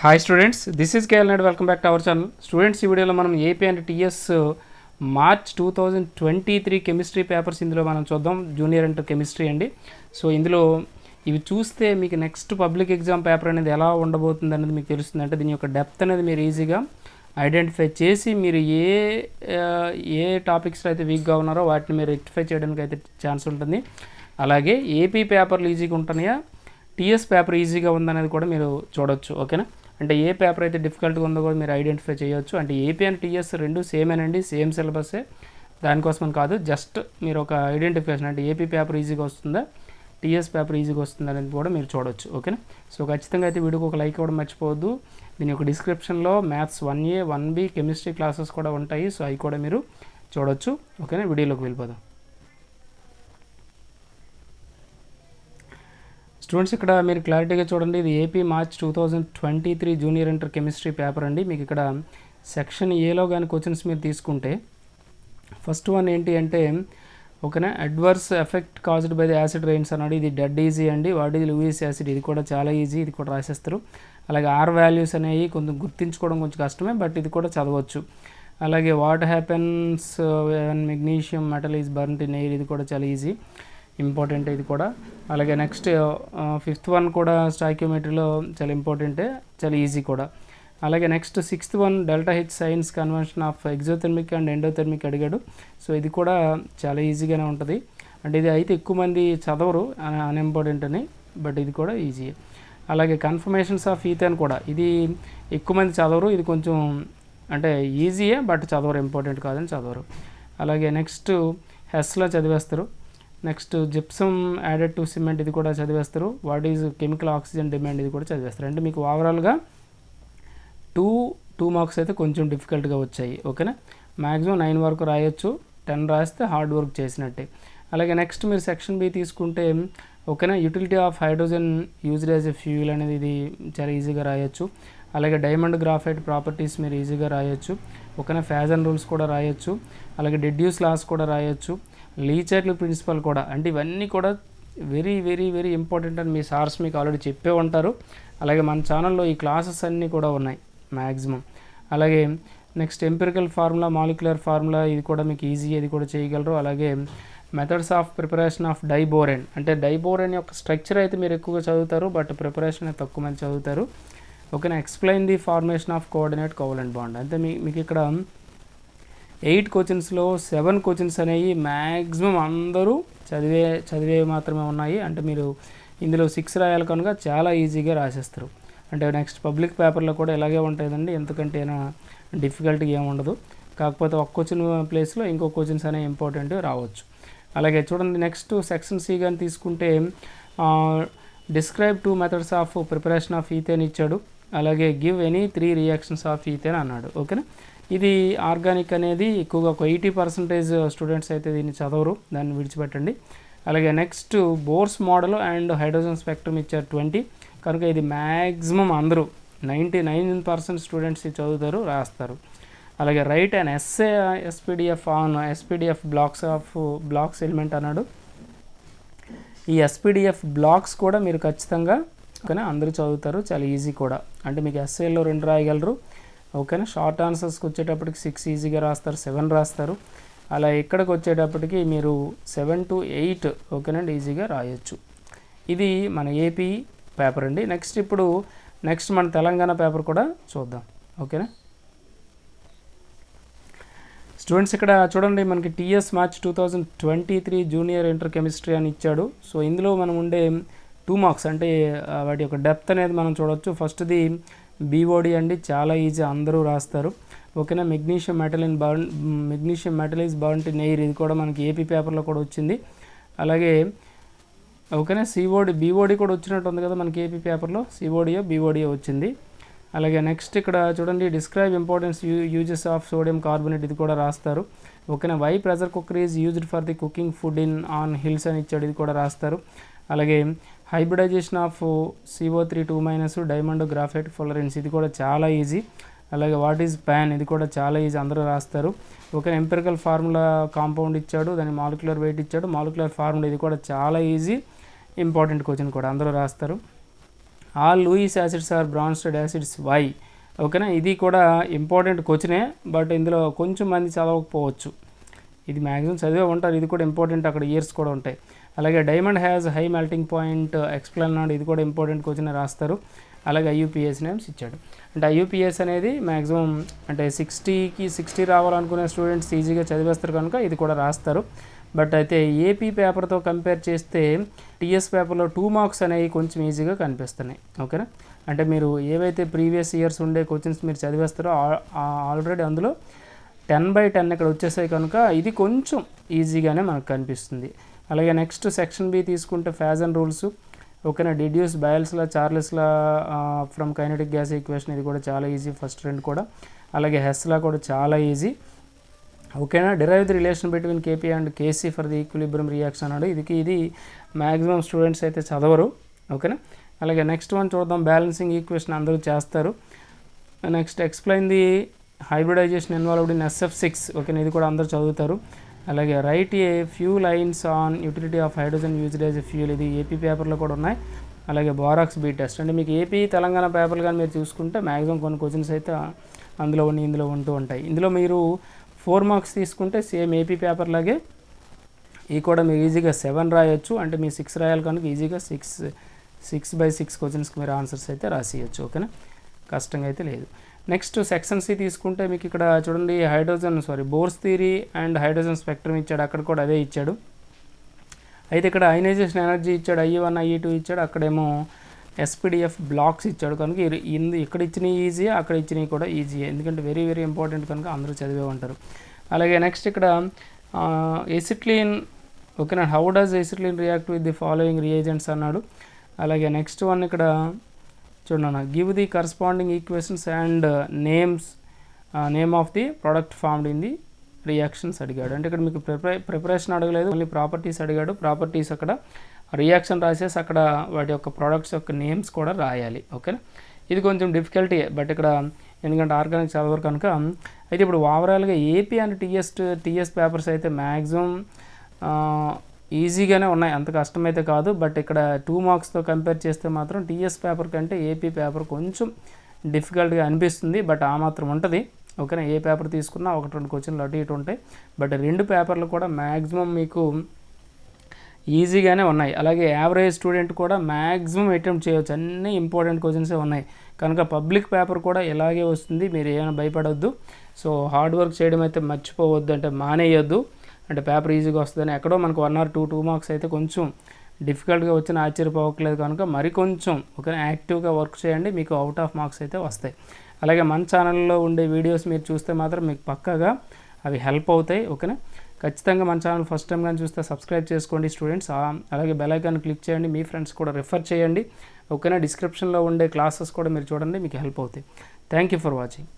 Hi students, this is KL Naidu. Welcome back to our channel. Students, ఈ వీడియోలో మనం AP and TS March 2023 chemistry papers ఇందులో మనం చూద్దాం. జూనియర్ ఇంటర్ కెమిస్ట్రీ అండి. సో ఇందులో ఇవి చూస్తే మీకు నెక్స్ట్ పబ్లిక్ ఎగ్జామ్ పేపర్ అనేది ఎలా ఉండబోతుంది అనేది మీకు తెలుస్తుంది. అంటే దీని యొక్క డెప్త్ అనేది మీరు ఈజీగా ఐడెంటిఫై చేసి మీరు ఏ టాపిక్స్లో అయితే వీక్గా ఉన్నారో వాటిని మీరు రెక్టిఫై చేయడానికి అయితే ఛాన్స్ ఉంటుంది. అలాగే ఏపీ పేపర్లు ఈజీగా ఉంటున్నాయా, టీఎస్ పేపర్ ఈజీగా ఉందనేది కూడా మీరు చూడొచ్చు. ఓకేనా? అంటే ఏ పేపర్ అయితే డిఫికల్ట్గా ఉందో కూడా మీరు ఐడెంటిఫై చేయొచ్చు. అంటే ఏపీ అండ్ టీఎస్ రెండు సేమేనండి, సేమ్ సిలబస్సే. దానికోసమని కాదు, జస్ట్ మీరు ఒక ఐడెంటిఫికేషన్, అంటే ఏపీ పేపర్ ఈజీగా వస్తుందా, టీఎస్ పేపర్ ఈజీగా వస్తుందా అనేది కూడా మీరు చూడొచ్చు. ఓకేనా? సో ఖచ్చితంగా అయితే వీడియోకి ఒక లైక్ ఇవ్వడం మర్చిపోవద్దు. దీని యొక్క డిస్క్రిప్షన్లో maths 1A 1B chemistry classes కూడా ఉంటాయి. సో అవి కూడా మీరు చూడొచ్చు. ఓకేనా? వీడియోలోకి వెళ్ళిపోదాం. స్టూడెంట్స్, ఇక్కడ మీరు క్లారిటీగా చూడండి. ఇది AP March 2023 junior inter chemistry paper అండి. మీకు ఇక్కడ సెక్షన్ ఏలో కానీ క్వశ్చన్స్ మీరు తీసుకుంటే ఫస్ట్ వన్ ఏంటి అంటే, ఓకేనా, adverse effect caused by the acid rains అన్నాడు. ఇది డెడ్ ఈజీ అండి. వాట్ ఈజ్ లూయిస్ యాసిడ్, ఇది కూడా చాలా ఈజీ, ఇది కూడా రాసేస్తారు. అలాగే ఆర్ వాల్యూస్ అనేవి కొంచెం గుర్తించుకోవడం కొంచెం కష్టమే, బట్ ఇది కూడా చదవచ్చు. అలాగే what happens when magnesium metal is burned in air, ఇది కూడా చాలా ఈజీ, ఇంపార్టెంట్ ఇది కూడా. అలాగే నెక్స్ట్ ఫిఫ్త్ వన్ కూడా స్టాయికియోమెట్రీలో చాలా ఇంపార్టెంటే, చాలా ఈజీ కూడా. అలాగే next sixth one delta H science convention of exothermic and endothermic అడిగాడు. సో ఇది కూడా చాలా ఈజీగానే ఉంటుంది. అంటే ఇది అయితే ఎక్కువ మంది చదవరు, అన్ఇంపార్టెంట్ అని, బట్ ఇది కూడా ఈజీ. అలాగే కన్ఫర్మేషన్స్ ఆఫ్ ఈథేన్ కూడా, ఇది ఎక్కువ మంది చదవరు, ఇది కొంచెం అంటే ఈజీయే, బట్ చదవరు, ఇంపార్టెంట్ కాదని చదవరు. అలాగే నెక్స్ట్ హెస్లో చదివేస్తారు. Next gypsum added to cement, ఇది కూడా చదివేస్తారు. What is chemical oxygen demand, ఇది కూడా చదివేస్తారు. అంటే మీకు ఓవరాల్గా టూ మార్క్స్ అయితే కొంచెం డిఫికల్ట్గా వచ్చాయి. ఓకేనా? మ్యాక్సిమం 9 వరకు రాయొచ్చు, 10 రాస్తే హార్డ్ వర్క్ చేసినట్టే. అలాగే నెక్స్ట్ మీరు సెక్షన్ బి తీసుకుంటే, ఓకేనా, utility of hydrogen used as a fuel అనేది ఇది చాలా ఈజీగా రాయొచ్చు. అలాగే డైమండ్ గ్రాఫైట్ ప్రాపర్టీస్ మీరు ఈజీగా రాయొచ్చు. ఓకేనా, ఫ్యాజన్ రూల్స్ కూడా రాయొచ్చు. అలాగే డెడ్యూస్ లాస్ కూడా రాయొచ్చు. లీచర్లు ప్రిన్సిపల్ కూడా, అంటే ఇవన్నీ కూడా వెరీ వెరీ వెరీ ఇంపార్టెంట్ అని మీ సార్స్ మీకు ఆల్రెడీ చెప్పే ఉంటారు. అలాగే మన ఛానల్లో ఈ క్లాసెస్ అన్నీ కూడా ఉన్నాయి మ్యాక్సిమం. అలాగే next empirical formula, molecular formula, ఇది కూడా మీకు ఈజీ, ఇది కూడా చేయగలరు. అలాగే methods of preparation of diborane, అంటే డైబోరెన్ యొక్క స్ట్రక్చర్ అయితే మీరు ఎక్కువగా చదువుతారు, బట్ ప్రిపరేషన్ తక్కువ మంది చదువుతారు. ఓకేనా? Explain the formation of coordinate covalent bond, అంటే మీకు ఇక్కడ 8 క్వశ్చన్స్లో 7 క్వశ్చన్స్ అనేవి మ్యాక్సిమం అందరూ చదివే మాత్రమే ఉన్నాయి. అంటే మీరు ఇందులో 6 రాయాలి కనుక చాలా ఈజీగా రాసేస్తారు. అంటే నెక్స్ట్ పబ్లిక్ పేపర్లో కూడా ఇలాగే ఉంటుందండి, ఎందుకంటే డిఫికల్ట్గా ఏమి ఉండదు. కాకపోతే ఒక క్వశ్చన్ ప్లేస్లో ఇంకో క్వశ్చన్స్ అనేవి ఇంపార్టెంట్ రావచ్చు. అలాగే చూడండి, నెక్స్ట్ సెక్షన్ సి కానీ తీసుకుంటే describe 2 methods of preparation of ethane ఇచ్చాడు. అలాగే give any 3 reactions of ethane అన్నాడు. ఓకేనా? ఇది ఆర్గానిక్ అనేది ఎక్కువగా ఒక 80% స్టూడెంట్స్ అయితే దీన్ని చదవరు, దాన్ని విడిచిపెట్టండి. అలాగే next bores model and hydrogen spectrum ఇచ్చారు 20, కనుక ఇది మ్యాక్సిమం అందరూ 99% స్టూడెంట్స్ చదువుతారు, రాస్తారు. అలాగే write and essay SPDF on SPDF blocks element అన్నాడు. ఈ ఎస్పీడిఎఫ్ బ్లాక్స్ కూడా మీరు ఖచ్చితంగా ఓకేనా అందరూ చదువుతారు, చాలా ఈజీ కూడా. అంటే మీకు ఎస్ఏలో 2 రాయగలరు. ఓకేనా? షార్ట్ ఆన్సర్స్కి వచ్చేటప్పటికి 6 ఈజీగా రాస్తారు, 7 రాస్తారు. అలా ఇక్కడికి వచ్చేటప్పటికి మీరు 7 to 8 ఓకేనండి ఈజీగా రాయొచ్చు. ఇది మన ఏపీ పేపర్ అండి. నెక్స్ట్ మన తెలంగాణ పేపర్ కూడా చూద్దాం. ఓకేనా స్టూడెంట్స్, ఇక్కడ చూడండి, మనకి TS March 2023 junior inter chemistry అని ఇచ్చాడు. సో ఇందులో మనం ఉండే 2 మార్క్స్, అంటే వాటి యొక్క డెప్త్ అనేది మనం చూడవచ్చు. ఫస్ట్ది బీఓడి అండి, చాలా ఈజీ, అందరూ రాస్తారు. ఓకేనా? Magnesium metal is burned in air, ఇది కూడా మనకి ఏపీ పేపర్లో కూడా వచ్చింది. అలాగే ఓకేనా, బీఓడి కూడా వచ్చినట్టు ఉంది కదా మనకి ఏపీ పేపర్లో, బీఓడియో వచ్చింది. అలాగే నెక్స్ట్ ఇక్కడ చూడండి, describe importance uses of sodium carbonate, ఇది కూడా రాస్తారు. ఓకేనా? Why pressure cooker is used for the cooking food on hills అని ఇచ్చాడు, ఇది కూడా రాస్తారు. అలాగే hybridisation of CO3 2- diamond graphite Florence, ఇది కూడా చాలా ఈజీ. అలాగే వాట్ ఈజ్ ప్యాన్, ఇది కూడా చాలా ఈజీ, అందరూ రాస్తారు. ఓకే, ఎంపిరికల్ ఫార్ములా కాంపౌండ్ ఇచ్చాడు, దాని మాలిక్యులర్ వెయిట్ ఇచ్చాడు, మాలిక్యులర్ ఫార్ములా, ఇది కూడా చాలా ఈజీ, ఇంపార్టెంట్ క్వశ్చన్ కూడా, అందరూ రాస్తారు. All Lewis acids are Bronsted acids why. ఓకేనా, ఇది కూడా ఇంపార్టెంట్ క్వశ్చనే, బట్ ఇందులో కొంచెం మంది చదవకపోవచ్చు. ఇది మ్యాక్సిమం చదివే ఉంటారు, ఇది కూడా ఇంపార్టెంట్, అక్కడ ఇయర్స్ కూడా ఉంటాయి. అలాగే diamond has high melting point explain అన్నాడు, ఇది కూడా ఇంపార్టెంట్ క్వశ్చన్ రాస్తారు. అలాగే ఐయుపిఎస్ నేమ్స్ ఇచ్చాడు. అంటే ఐయుపిఎస్ అనేది మ్యాక్సిమం అంటే 60కి 60 రావాలనుకునే స్టూడెంట్స్ ఈజీగా చదివేస్తారు కనుక ఇది కూడా రాస్తారు. బట్ అయితే ఏపీ పేపర్తో కంపేర్ చేస్తే టీఎస్ పేపర్లో 2 మార్క్స్ అనేవి కొంచెం ఈజీగా కనిపిస్తున్నాయి. ఓకేనా, అంటే మీరు ఏవైతే ప్రీవియస్ ఇయర్స్ ఉండే క్వశ్చన్స్ మీరు చదివేస్తారో ఆల్రెడీ అందులో 10/10 ఇక్కడ వచ్చేసాయి కనుక ఇది కొంచెం ఈజీగానే మనకు కనిపిస్తుంది. అలాగే నెక్స్ట్ సెక్షన్ బి తీసుకుంటే ఫేజ్ అండ్ రూల్స్. ఓకేనా, డిడ్యూస్ బయల్స్లా చార్లెస్లా ఫ్రమ్ కైనెటిక్ గ్యాస్ ఈక్వేషన్, ఇది కూడా చాలా ఈజీ, ఫస్ట్ 2 కూడా. అలాగే హెస్లా కూడా చాలా ఈజీ. ఓకేనా, derive the relation between KP and KC for the equilibrium reaction అన్నాడు, ఇది మ్యాక్సిమం స్టూడెంట్స్ అయితే చదవరు. ఓకేనా, అలాగే నెక్స్ట్ వన్ చూద్దాం. బ్యాలెన్సింగ్ ఈక్వేషన్ అందరూ చేస్తారు. Next explain the hybridisation involved in SF6. ఓకేనా, ఇది కూడా అందరూ చదువుతారు. అలాగే write a few lines on utility of hydrogen used as a fuel, ఇది ఏపీ పేపర్లో కూడా ఉన్నాయి. అలాగే బారాక్స్ బీ టెస్ట్, అంటే మీకు ఏపీ తెలంగాణ పేపర్లు కానీ మీరు చూసుకుంటే మ్యాక్సిమం కొన్ని క్వశ్చన్స్ అయితే అందులో ఇందులో ఉంటూ ఉంటాయి. ఇందులో మీరు 4 మార్క్స్ తీసుకుంటే సేమ్ ఏపీ పేపర్ లాగే ఈ కూడా మీరు ఈజీగా 7 రాయొచ్చు. అంటే మీ 6 రాయాలి కనుక ఈజీగా 6/6 క్వశ్చన్స్కి మీరు ఆన్సర్స్ అయితే రాసేయచ్చు. ఓకేనా, కష్టంగా అయితే లేదు. నెక్స్ట్ సెక్షన్ సి తీసుకుంటే మీకు ఇక్కడ చూడండి Bohr's theory and hydrogen spectrum ఇచ్చాడు, అక్కడ కూడా అదే ఇచ్చాడు. అయితే ఇక్కడ అయనైజేషన్ ఎనర్జీ ఇచ్చాడు, IE1 IE2 ఇచ్చాడు, అక్కడేమో SPDF బ్లాక్స్ ఇచ్చాడు. కనుక ఇక్కడ ఇచ్చినవి ఈజీ, అక్కడ ఇచ్చినవి కూడా ఈజీ, ఎందుకంటే వెరీ వెరీ ఇంపార్టెంట్ కనుక అందరూ చదివే ఉంటారు. అలాగే నెక్స్ట్ ఇక్కడ ఎసిట్లీన్. ఓకేనా, how does acetylene react with the following reagents అన్నాడు. అలాగే నెక్స్ట్ వన్ ఇక్కడ చూడండి, give the corresponding equations and name of the product formed in the reactions అడిగాడు. అంటే ఇక్కడ మీకు ప్రిపరేషన్ అడగలేదు, ఓన్లీ ప్రాపర్టీస్ అడిగాడు. ప్రాపర్టీస్ అక్కడ రియాక్షన్ రాసేసి అక్కడ వాటి యొక్క ప్రోడక్ట్స్ యొక్క నేమ్స్ కూడా రాయాలి. ఓకేనా, ఇది కొంచెం డిఫికల్టీ, బట్ ఇక్కడ ఎందుకంటే ఆర్గానిక్ చదవరు కనుక. అయితే ఇప్పుడు ఓవరాల్గా ఏపీ అండ్ టీఎస్ పేపర్స్ అయితే మ్యాక్సిమం ఈజీగానే ఉన్నాయి, అంత కష్టమైతే కాదు. బట్ ఇక్కడ 2 మార్క్స్తో కంపేర్ చేస్తే మాత్రం టీఎస్ పేపర్ కంటే ఏపీ పేపర్ కొంచెం డిఫికల్ట్గా అనిపిస్తుంది, బట్ ఆ మాత్రం ఉంటుంది. ఓకేనా, ఏ పేపర్ తీసుకున్నా 1-2 క్వశ్చన్లు అటు ఇటు ఉంటాయి, బట్ 2 పేపర్లు కూడా మ్యాక్సిమం మీకు ఈజీగానే ఉన్నాయి. అలాగే యావరేజ్ స్టూడెంట్ కూడా మ్యాక్సిమం అటెంప్ట్ చేయవచ్చు, అన్నీ ఇంపార్టెంట్ క్వశ్చన్సే ఉన్నాయి కనుక పబ్లిక్ పేపర్ కూడా ఇలాగే వస్తుంది, మీరు ఏమైనా భయపడొద్దు. సో హార్డ్ వర్క్ చేయడం అయితే మర్చిపోవద్దు, అంటే మానేయొద్దు. అంటే పేపర్ ఈజీగా వస్తుందని ఎక్కడో మనకు 1 or 2 మార్క్స్ అయితే కొంచెం డిఫికల్ట్గా వచ్చిన ఆశ్చర్యపోవట్లేదు కనుక మరి కొంచెం యాక్టివ్గా వర్క్ చేయండి, మీకు అవుట్ ఆఫ్ మార్క్స్ అయితే వస్తాయి. అలాగే మన ఛానల్లో ఉండే వీడియోస్ మీరు చూస్తే మాత్రం మీకు పక్కాగా అవి హెల్ప్ అవుతాయి. ఓకేనా, ఖచ్చితంగా మన ఛానల్ ఫస్ట్ టైం కానీ చూస్తే సబ్స్క్రైబ్ చేసుకోండి స్టూడెంట్స్. అలాగే బెల్ ఐకాన్ క్లిక్ చేయండి, మీ ఫ్రెండ్స్ కూడా రిఫర్ చేయండి. ఓకేనా, డిస్క్రిప్షన్లో ఉండే క్లాసెస్ కూడా మీరు చూడండి, మీకు హెల్ప్ అవుతాయి. Thank you for watching.